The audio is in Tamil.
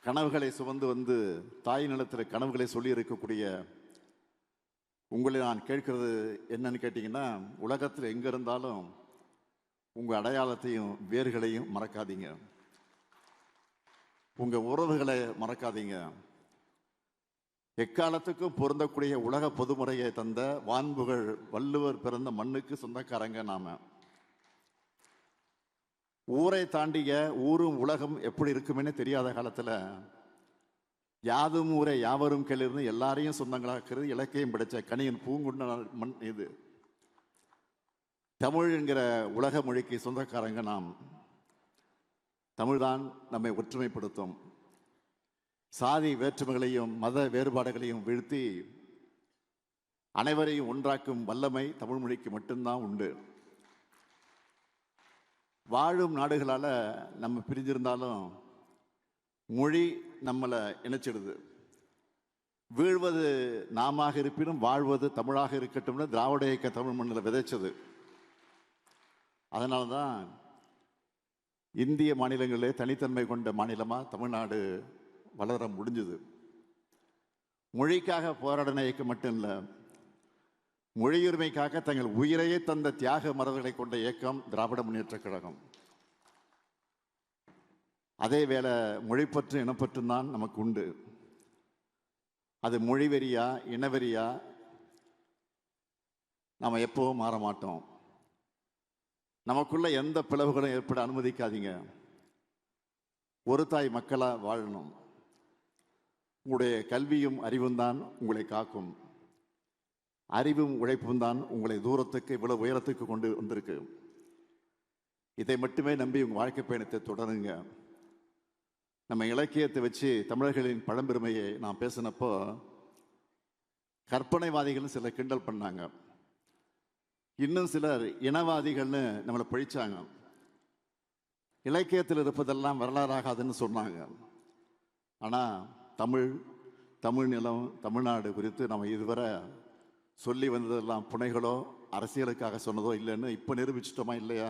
கனவுகளை சுமந்து வந்து தாய் நிலத்தில் கனவுகளை சொல்லி இருக்கக்கூடிய உங்களை நான் கேட்கறது என்னன்னு கேட்டீங்கன்னா, உலகத்தில் எங்க இருந்தாலும் உங்க அடையாளத்தையும் வேர்களையும் மறக்காதீங்க. உங்க உறவுகளை மறக்காதீங்க. எக்காலத்துக்கும் பொருந்தக்கூடிய உலக பொதுமுறையை தந்த வான்புகள் வள்ளுவர் பிறந்த மண்ணுக்கு சொந்தக்காரங்க நாம. ஊரை தாண்டிய ஊரும் உலகம் எப்படி இருக்குமே தெரியாத காலத்துல யாதும் ஊரை யாவரும் கேளிர்னு எல்லாரையும் சொந்தங்களாக்குறது இலக்கியம் படிச்ச கணியன் பூங்குண்ட மண் இது. தமிழ் என்கிற உலக மொழிக்கு சொந்தக்காரங்க நாம். தமிழ்தான் நம்மை ஒற்றுமைப்படுத்தும். சாதி வேற்றுமைகளையும் மத வேறுபாடுகளையும் வீழ்த்தி அனைவரையும் ஒன்றாக்கும் வல்லமை தமிழ் மொழிக்கு மட்டும்தான் உண்டு. வாழும் நாடுகளால நம்ம பிரிஞ்சிருந்தாலும் மொழி நம்மளை இணைச்சிடுது. வீழ்வது நாம இருப்பினும் வாழ்வது தமிழாக இருக்கட்டும்னு திராவிட இயக்க தமிழ் மண்ணில் விதைச்சது. அதனால தான் இந்திய மாநிலங்களிலே தனித்தன்மை கொண்ட மாநிலமா தமிழ்நாடு வளர முடிஞ்சது. மொழிக்காக போராடின இயக்கம் மட்டும் இல்லை, மொழியுரிமைக்காக தங்கள் உயிரையே தந்த தியாக மரபுகளை கொண்ட இயக்கம் திராவிட முன்னேற்ற கழகம். அதே வேளை மொழிப்பற்று இனப்பற்றும் தான் நமக்கு உண்டு. அது மொழி வெறியா இனவெறியா நாம் எப்பவும் மாற மாட்டோம். நமக்குள்ள எந்த பிளவுகளும் ஏற்பட அனுமதிக்காதீங்க. ஒரு தாய் மக்களா வாழணும். உங்களுடைய கல்வியும் அறிவும் தான் உங்களை காக்கும். அறிவும் உழைப்பும் தான் உங்களை தூரத்துக்கு இவ்வளவு உயரத்துக்கு கொண்டு வந்திருக்கு. இதை மட்டுமே நம்பி உங்கள் வாழ்க்கை பயணத்தை தொடருங்க. நம்ம இலக்கியத்தை வச்சு தமிழர்களின் பழம்பெருமையை நான் பேசினப்போ கற்பனைவாதிகள் சிலர் கிண்டல் பண்ணாங்க. இன்னும் சிலர் இனவாதிகள்னு நம்மளை பழிச்சாங்க. இலக்கியத்தில் இருப்பதெல்லாம் வரலாறாகாதுன்னு சொன்னாங்க. ஆனால் தமிழ் நிலம் தமிழ்நாடு குறித்து நம்ம இதுவரை சொல்லி வந்ததெல்லாம் புனைகளோ அரசியலுக்காக சொன்னதோ இல்லைன்னு இப்போ நிரூபிச்சிட்டோமா இல்லையா?